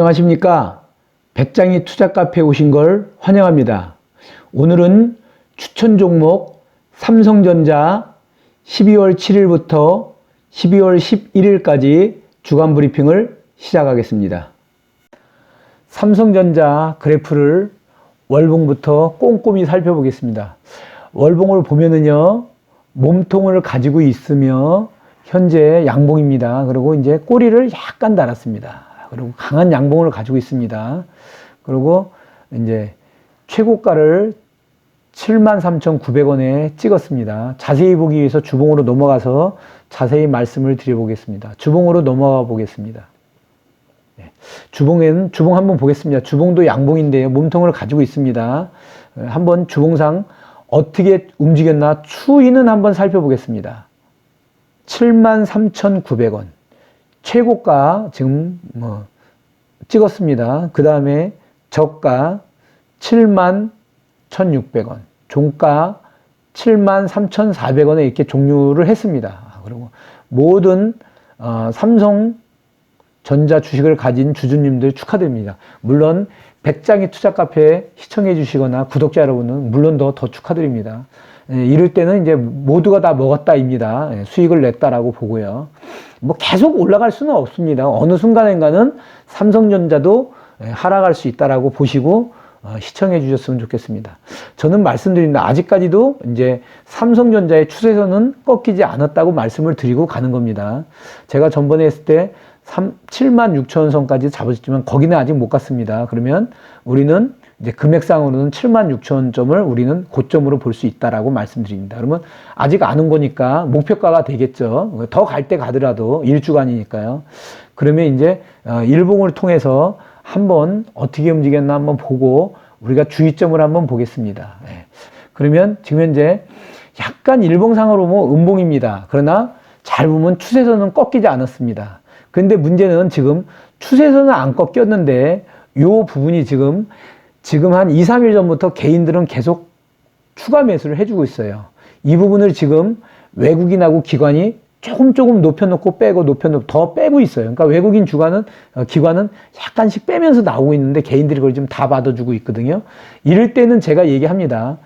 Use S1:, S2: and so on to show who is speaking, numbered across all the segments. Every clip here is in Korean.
S1: 안녕하십니까. 백장이 투자카페에 오신 걸 환영합니다. 오늘은 추천 종목 삼성전자 12월 7일부터 12월 11일까지 주간 브리핑을 시작하겠습니다. 삼성전자 그래프를 월봉부터 꼼꼼히 살펴보겠습니다. 월봉을 보면은요, 몸통을 가지고 있으며 현재 양봉입니다. 그리고 이제 꼬리를 약간 달았습니다. 그리고 강한 양봉을 가지고 있습니다. 그리고 이제 최고가를 73,900원에 찍었습니다. 자세히 보기 위해서 주봉으로 넘어가서 자세히 말씀을 드려보겠습니다. 주봉으로 넘어가 보겠습니다. 주봉 한번 보겠습니다. 주봉도 양봉인데요, 몸통을 가지고 있습니다. 한번 주봉상 어떻게 움직였나 추이는 한번 살펴보겠습니다. 73,900원 최고가 지금 찍었습니다. 그 다음에 저가 71,600원, 종가 73,400원에 이렇게 종료를 했습니다. 그리고 모든 삼성전자 주식을 가진 주주님들 축하드립니다. 물론 백장이 투자카페 시청해 주시거나 구독자 여러분은 물론 더 축하드립니다. 이럴 때는 이제 모두가 다 먹었다입니다. 수익을 냈다라고 보고요. 뭐 계속 올라갈 수는 없습니다. 어느 순간인가는 삼성전자도 하락할 수 있다라고 보시고 시청해 주셨으면 좋겠습니다. 저는 말씀드립니다. 아직까지도 이제 삼성전자의 추세선은 꺾이지 않았다고 말씀을 드리고 가는 겁니다. 제가 전번에 했을 때 76,000원 선까지 잡았지만 거기는 아직 못 갔습니다. 그러면 우리는 이제 금액상으로는 76,000원점을 우리는 고점으로 볼 수 있다라고 말씀드립니다. 그러면 아직 안 온 거니까 목표가가 되겠죠. 더 갈 때 가더라도 일주간이니까요. 그러면 이제 일봉을 통해서 한번 어떻게 움직였나 한번 보고 우리가 주의점을 한번 보겠습니다. 그러면 지금 현재 약간 일봉상으로 뭐 음봉입니다. 그러나 잘 보면 추세선은 꺾이지 않았습니다. 근데 문제는 지금 추세선은 안 꺾였는데 이 부분이 지금 한 2, 3일 전부터 개인들은 계속 추가 매수를 해주고 있어요. 이 부분을 지금 외국인하고 기관이 조금 높여놓고 빼고 더 빼고 있어요. 그러니까 외국인 기관은 약간씩 빼면서 나오고 있는데 개인들이 그걸 좀 다 받아주고 있거든요. 이럴 때는 제가 얘기합니다.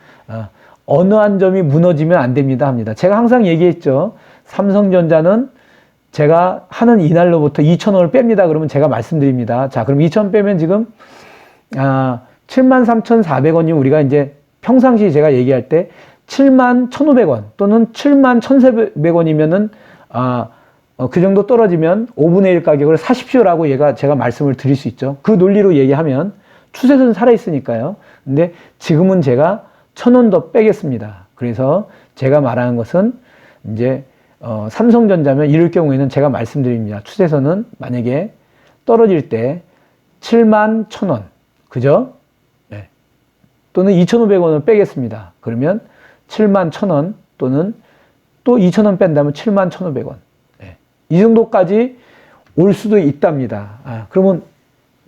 S1: 어느 한 점이 무너지면 안 됩니다 합니다. 제가 항상 얘기했죠. 삼성전자는 제가 하는 이날로부터 2,000원을 뺍니다. 그러면 제가 말씀드립니다. 자, 그럼 2,000원 빼면 지금 73,400원이 우리가 이제 평상시 제가 얘기할 때 71,500원 또는 71,1,400원이면은 그 정도 떨어지면 5분의 1 가격을 사십시오라고 제가 말씀을 드릴 수 있죠. 그 논리로 얘기하면 추세선 살아있으니까요. 근데 지금은 제가 1,000원 더 빼겠습니다. 그래서 제가 말하는 것은 이제 삼성전자면 이럴 경우에는 제가 말씀드립니다. 추세선은 만약에 떨어질 때 71,000원 그죠? 네. 또는 2,500원을 빼겠습니다. 그러면 71,000원 또는 또 2,000원 뺀다면 71,500원. 네. 이 정도까지 올 수도 있답니다. 그러면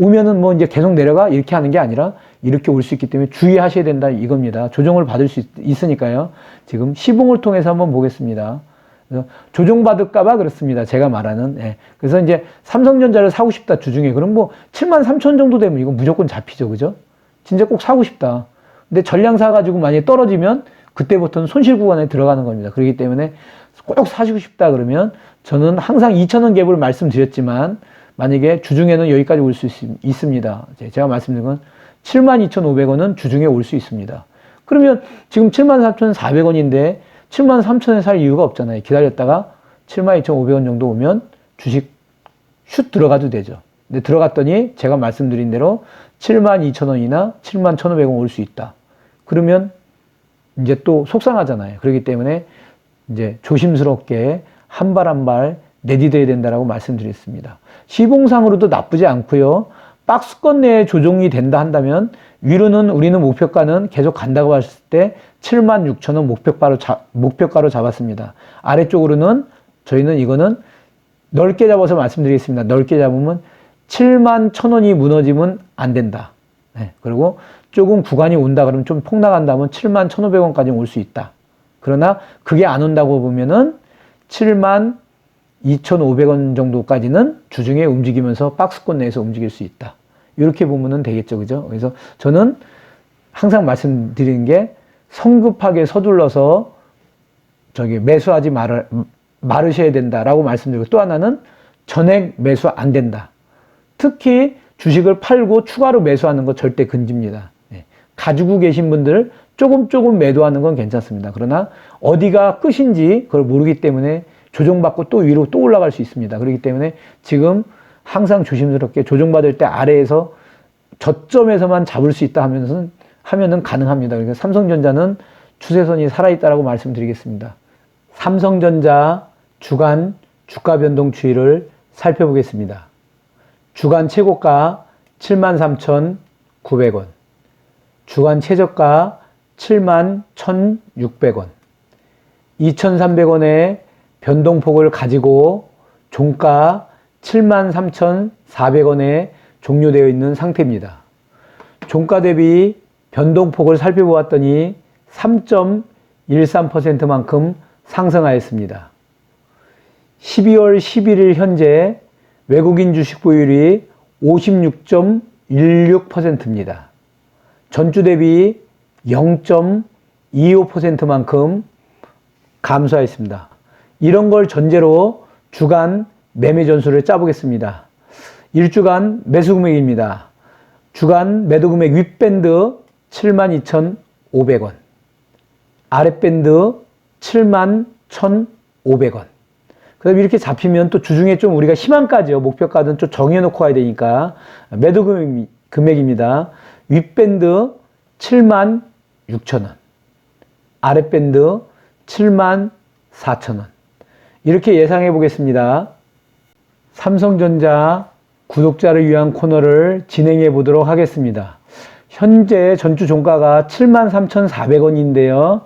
S1: 오면은 뭐 이제 계속 내려가 이렇게 하는 게 아니라 이렇게 올 수 있기 때문에 주의하셔야 된다 이겁니다. 조정을 받을 수 있으니까요. 지금 시봉을 통해서 한번 보겠습니다. 조정받을까봐 그렇습니다. 제가 말하는. 그래서 이제 삼성전자를 사고 싶다 주중에. 그럼 뭐 73,000원 정도 되면 이거 무조건 잡히죠. 그죠? 진짜 꼭 사고 싶다. 근데 전량 사가지고 만약에 떨어지면 그때부터는 손실 구간에 들어가는 겁니다. 그렇기 때문에 꼭 사시고 싶다 그러면 저는 항상 2,000원 갭을 말씀드렸지만 만약에 주중에는 여기까지 올 수 있습니다. 제가 말씀드린 건 72,500원은 주중에 올 수 있습니다. 그러면 지금 73,400원인데 73,000원에 살 이유가 없잖아요. 기다렸다가 72,500원 정도 오면 주식 슛 들어가도 되죠. 근데 들어갔더니 제가 말씀드린 대로 72,000원이나 71,500원 올 수 있다. 그러면 이제 또 속상하잖아요. 그렇기 때문에 이제 조심스럽게 한 발 한 발 내디뎌야 된다라고 말씀드렸습니다. 시봉상으로도 나쁘지 않고요. 박스권 내에 조정이 된다 한다면 위로는 우리는 목표가는 계속 간다고 했을 때 76,000원 목표가로 잡았습니다. 아래쪽으로는 저희는 이거는 넓게 잡아서 말씀드리겠습니다. 넓게 잡으면 71,000원이 무너지면 안 된다. 그리고 조금 구간이 온다 그러면 좀 폭락한다면 71,500원까지 올 수 있다. 그러나 그게 안 온다고 보면은 72,500원 정도까지는 주중에 움직이면서 박스권 내에서 움직일 수 있다. 이렇게 보면은 되겠죠. 그죠? 그래서 저는 항상 말씀드리는 게 성급하게 서둘러서 매수하지 말으셔야 된다라고 말씀드리고, 또 하나는 전액 매수 안 된다. 특히 주식을 팔고 추가로 매수하는 거 절대 금지입니다. 가지고 계신 분들 조금 매도하는 건 괜찮습니다. 그러나 어디가 끝인지 그걸 모르기 때문에 조정받고 또 위로 또 올라갈 수 있습니다. 그렇기 때문에 지금 항상 조심스럽게 조정받을 때 아래에서 저점에서만 잡을 수 있다 하면은 가능합니다. 그러니까 삼성전자는 추세선이 살아있다라고 말씀드리겠습니다. 삼성전자 주간 주가 변동 추이를 살펴보겠습니다. 주간 최고가 73,900원, 주간 최저가 71,600원, 2,300원의 변동폭을 가지고 종가 73,400원에 종료되어 있는 상태입니다. 종가 대비 변동폭을 살펴보았더니 3.13%만큼 상승하였습니다. 12월 11일 현재 외국인 주식 보유율이 56.16%입니다. 전주 대비 0.25%만큼 감소하였습니다. 이런 걸 전제로 주간 매매 전술을 짜보겠습니다. 1주간 매수 금액입니다. 주간 매도 금액 윗밴드 72,500원, 아랫밴드 71,1,500원. 그 다음에 이렇게 잡히면 또 주중에 좀 우리가 희망가죠. 목표가는 좀 정해놓고 와야 되니까. 매도 금액입니다. 윗밴드 76,000원, 아랫밴드 74,000원. 이렇게 예상해 보겠습니다. 삼성전자 구독자를 위한 코너를 진행해 보도록 하겠습니다. 현재 전주 종가가 73,400원인데요.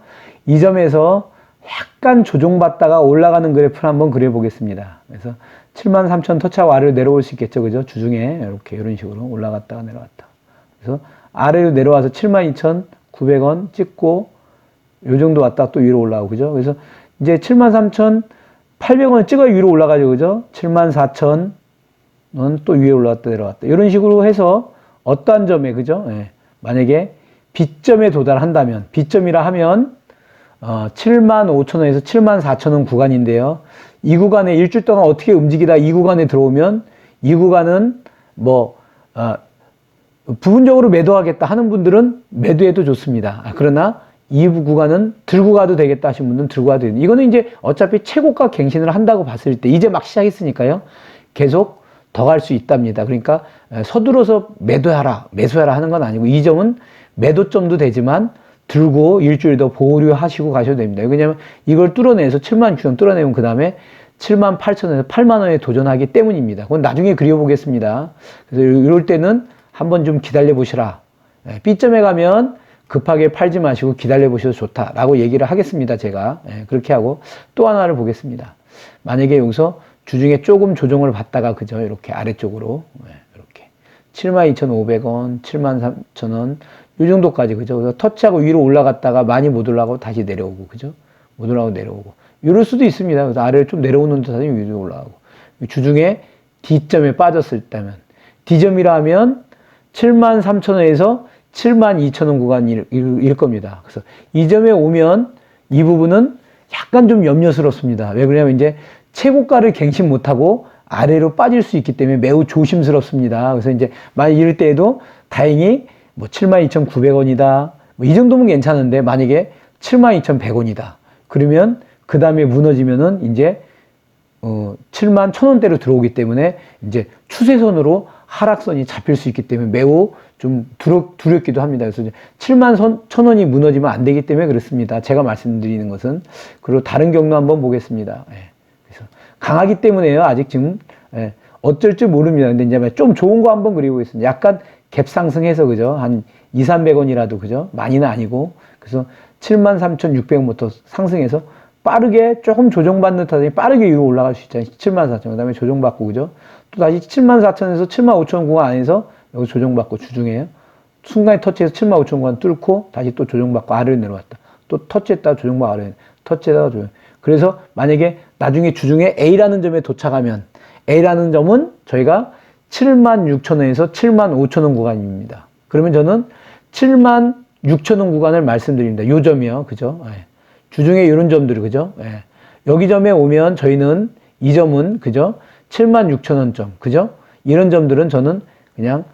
S1: 이 점에서 약간 조정받다가 올라가는 그래프를 한번 그려보겠습니다. 그래서 73,000 터치하고 아래로 내려올 수 있겠죠. 그죠? 주중에 이렇게 이런 식으로 올라갔다가 내려왔다. 그래서 아래로 내려와서 72,900원 찍고 요 정도 왔다가 또 위로 올라오고, 그죠? 그래서 이제 73,800원을 찍어야 위로 올라가죠. 그죠? 74,000원 또 위에 올라왔다 내려왔다. 이런 식으로 해서 어떠한 점에, 그죠? 예. 만약에 B점에 도달한다면, B점이라 하면 75,000원에서 74,000원 구간인데요. 이 구간에 일주일 동안 어떻게 움직이다 이 구간에 들어오면, 이 구간은 부분적으로 매도하겠다 하는 분들은 매도해도 좋습니다. 그러나 이 구간은 들고 가도 되겠다 하신 분들은 들고 가도 됩니다. 이거는 이제 어차피 최고가 갱신을 한다고 봤을 때 이제 막 시작했으니까요. 계속 더 갈 수 있답니다. 그러니까 서둘러서 매도하라, 매수하라 하는 건 아니고, 이 점은 매도점도 되지만 들고 일주일 더 보류하시고 가셔도 됩니다. 왜냐하면 이걸 뚫어내서 79,000원 뚫어내면 그 다음에 78,000원에서 8만원에 도전하기 때문입니다. 그건 나중에 그려보겠습니다. 그래서 이럴 때는 한번 좀 기다려 보시라. B점에 가면 급하게 팔지 마시고 기다려 보셔도 좋다라고 얘기를 하겠습니다. 제가 그렇게 하고 또 하나를 보겠습니다. 만약에 여기서 주중에 조금 조정을 받다가, 그죠? 이렇게 아래쪽으로 이렇게 72,500원, 73,000원 이 정도까지, 그죠? 그래서 터치하고 위로 올라갔다가 많이 못 올라가고 다시 내려오고, 그죠? 못 올라가고 내려오고 이럴 수도 있습니다. 그래서 아래로 좀 내려오는 듯하니 위로 올라가고, 주중에 D점에 빠졌을 때면, D점이라 하면 73,000원에서 72,000원 구간일 겁니다. 그래서 이 점에 오면 이 부분은 약간 좀 염려스럽습니다. 왜 그러냐면 이제 최고가를 갱신 못하고 아래로 빠질 수 있기 때문에 매우 조심스럽습니다. 그래서 이제 만약 이럴 때에도 다행히 72,900원이다. 이 정도면 괜찮은데, 만약에 72,100원이다. 그러면 그 다음에 무너지면은 이제 71,000원대로 들어오기 때문에 이제 추세선으로 하락선이 잡힐 수 있기 때문에 매우 좀 두렵기도 합니다. 그래서 71,000원이 무너지면 안 되기 때문에 그렇습니다. 제가 말씀드리는 것은. 그리고 다른 경로 한번 보겠습니다. 그래서 강하기 때문에요. 아직 지금 어쩔 줄 모릅니다. 근데 이제 좀 좋은 거 한번 그리고있습니다. 약간 갭 상승해서, 그죠? 한 200-300원이라도, 그죠? 많이는 아니고. 그래서 73,600원부터 상승해서 빠르게 조금 조정받는 듯하더니 빠르게 위로 올라갈 수 있잖아요. 74,000원. 그 다음에 조정받고, 그죠? 또 다시 74,000원에서 75,000원 구간 안에서 여기 조정받고, 주중에요. 순간에 터치해서 75,000원 구간 뚫고 다시 또 조정받고 아래로 내려왔다. 또 터치했다가 조정받고 아래로 터치했다가 조정. 그래서 만약에 나중에 주중에 A라는 점에 도착하면, A라는 점은 저희가 76,000원에서 75,000원 구간입니다. 그러면 저는 76,000원 구간을 말씀드립니다. 요 점이요. 그죠? 예. 주중에 이런 점들이, 그죠? 예. 여기 점에 오면 저희는 이 점은, 그죠? 76,000원 점, 그죠? 이런 점들은 저는 그냥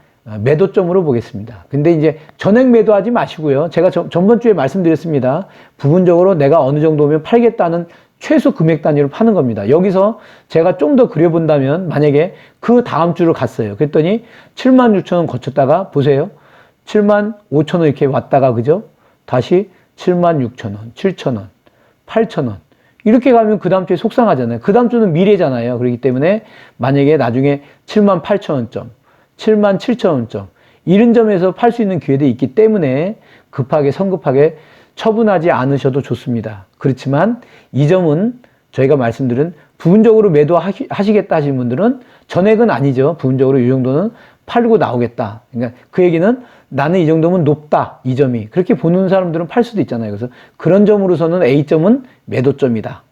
S1: 매도점으로 보겠습니다. 근데 이제 전액 매도하지 마시고요. 제가 전번 주에 말씀드렸습니다. 부분적으로 내가 어느 정도면 팔겠다는 최소 금액 단위로 파는 겁니다. 여기서 제가 좀 더 그려본다면 만약에 그 다음 주를 갔어요. 그랬더니 76,000원 거쳤다가 보세요. 75,000원 이렇게 왔다가, 그죠? 다시 76,000원, 7,000원, 8,000원. 이렇게 가면 그 다음 주에 속상하잖아요. 그 다음 주는 미래잖아요. 그렇기 때문에 만약에 나중에 78,000원점, 77,000원점, 이런 점에서 팔 수 있는 기회도 있기 때문에 급하게, 성급하게 처분하지 않으셔도 좋습니다. 그렇지만 이 점은 저희가 말씀드린 부분적으로 매도하시겠다 하시는 분들은 전액은 아니죠. 부분적으로 이 정도는 팔고 나오겠다. 그러니까 그 얘기는 나는 이 정도면 높다. 이 점이. 그렇게 보는 사람들은 팔 수도 있잖아요. 그래서 그런 점으로서는 A점은 매도점이다.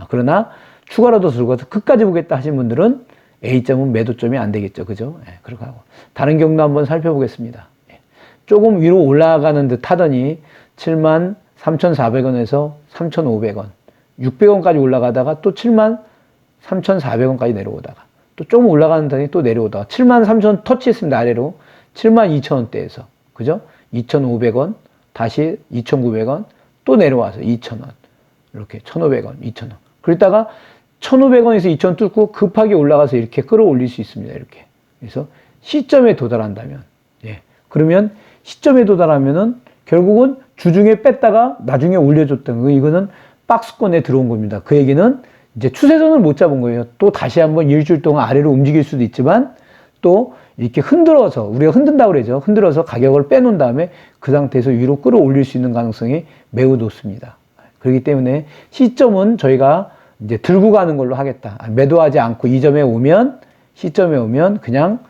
S1: 그러나 추가로도 들고서 끝까지 보겠다 하시는 분들은 A점은 매도점이 안 되겠죠. 그죠? 예, 그렇게 하고. 다른 경우도 한번 살펴보겠습니다. 예. 조금 위로 올라가는 듯 하더니 73,400원에서 3,500원, 600원까지 올라가다가 또 73,400원까지 내려오다가 또 조금 올라가는 듯이 또 내려오다가 73,000원 터치했습니다. 아래로 72,000원대에서, 그죠? 2,500원, 다시 2,900원, 또 내려와서 2,000원, 이렇게 1,500원, 2,000원. 그러다가 1,500원에서 2,000원 뚫고 급하게 올라가서 이렇게 끌어올릴 수 있습니다. 이렇게. 그래서 시점에 도달한다면, 예. 그러면 시점에 도달하면은 결국은 주중에 뺐다가 나중에 올려줬던 거, 이거는 박스권에 들어온 겁니다. 그 얘기는 이제 추세선을 못 잡은 거예요. 또 다시 한번 일주일 동안 아래로 움직일 수도 있지만 또 이렇게 흔들어서, 우리가 흔든다고 그러죠. 흔들어서 가격을 빼놓은 다음에 그 상태에서 위로 끌어올릴 수 있는 가능성이 매우 높습니다. 그렇기 때문에 시점은 저희가 이제 들고 가는 걸로 하겠다. 매도하지 않고 이 점에 오면, 시점에 오면 그냥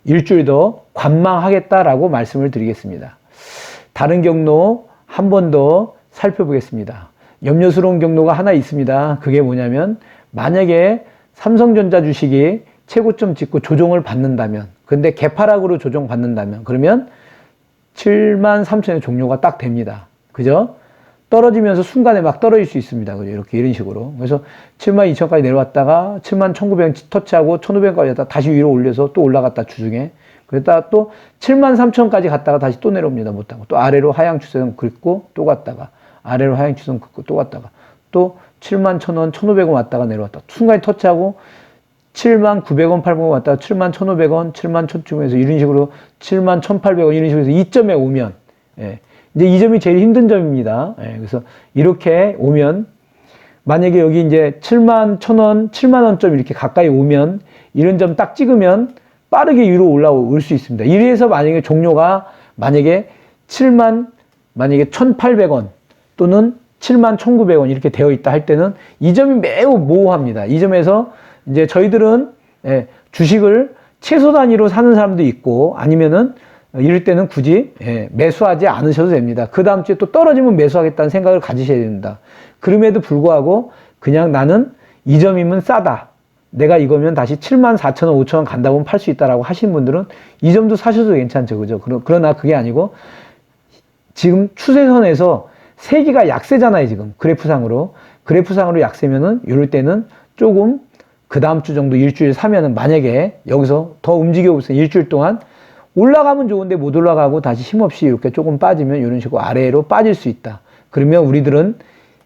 S1: 일주일 더 관망하겠다라고 말씀을 드리겠습니다. 다른 경로 한 번 더 살펴보겠습니다. 염려스러운 경로가 하나 있습니다. 그게 뭐냐면 만약에 삼성전자 주식이 최고점 찍고 조정을 받는다면, 근데 개파락으로 조정받는다면, 그러면 73,000의 종료가 딱 됩니다. 그죠? 떨어지면서 순간에 막 떨어질 수 있습니다. 그죠? 이렇게 이런 식으로. 그래서 72,000원까지 내려왔다가 71,900원 터치하고 1,500원까지 갔다가 다시 위로 올려서 또 올라갔다 주중에. 그랬다가 또 73,000원까지 갔다가 다시 또 내려옵니다. 못하고. 또 아래로 하향 추세선 긋고 또 갔다가 아래로 하향 추세선 긋고 또 갔다가 또 71,000원, 1,500원 왔다가 내려왔다. 순간에 터치하고 79,000원, 800원 왔다가 71,500원, 71,000원에서 이런 식으로 71,800원 이런 식으로 해서 이 점에 오면, 예. 이제 이 점이 제일 힘든 점입니다. 예. 그래서 이렇게 오면 만약에 여기 이제 71,000원, 70,000원점 이렇게 가까이 오면 이런 점 딱 찍으면 빠르게 위로 올라올 수 있습니다. 이래서 만약에 종료가 만약에 만약에 1,800원 또는 71,900원 이렇게 되어 있다 할 때는 이 점이 매우 모호합니다. 이 점에서 이제 저희들은 주식을 최소 단위로 사는 사람도 있고 아니면은 이럴 때는 굳이 매수하지 않으셔도 됩니다. 그 다음 주에 또 떨어지면 매수하겠다는 생각을 가지셔야 됩니다. 그럼에도 불구하고 그냥 나는 이 점이면 싸다. 내가 이거면 다시 74,000원, 5,000원 간다 보면 팔 수 있다라고 하신 분들은 이 점도 사셔도 괜찮죠. 그죠? 그러나 그게 아니고 지금 추세선에서 세기가 약세잖아요. 지금 그래프상으로 약세면은 이럴 때는 조금 그 다음 주 정도 일주일 사면은 만약에 여기서 더 움직여 보세요. 일주일 동안 올라가면 좋은데 못 올라가고 다시 힘없이 이렇게 조금 빠지면 이런 식으로 아래로 빠질 수 있다. 그러면 우리들은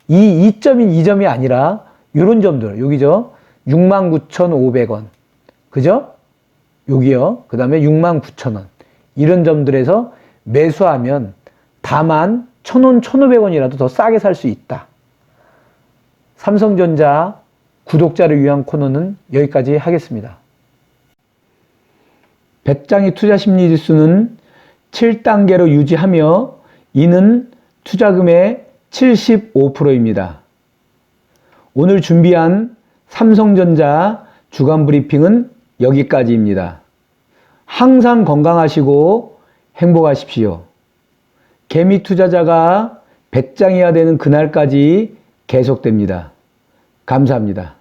S1: 이 이점인 이 점이 아니라 이런 점들 여기죠. 69,500원. 그죠? 여기요. 그 다음에 69,000원. 이런 점들에서 매수하면 다만 1,000원, 1,500원이라도 더 싸게 살 수 있다. 삼성전자 구독자를 위한 코너는 여기까지 하겠습니다. 배짱이 투자심리지수는 7단계로 유지하며 이는 투자금의 75%입니다. 오늘 준비한 삼성전자 주간 브리핑은 여기까지입니다. 항상 건강하시고 행복하십시오. 개미 투자자가 배짱이가 되는 그날까지 계속됩니다. 감사합니다.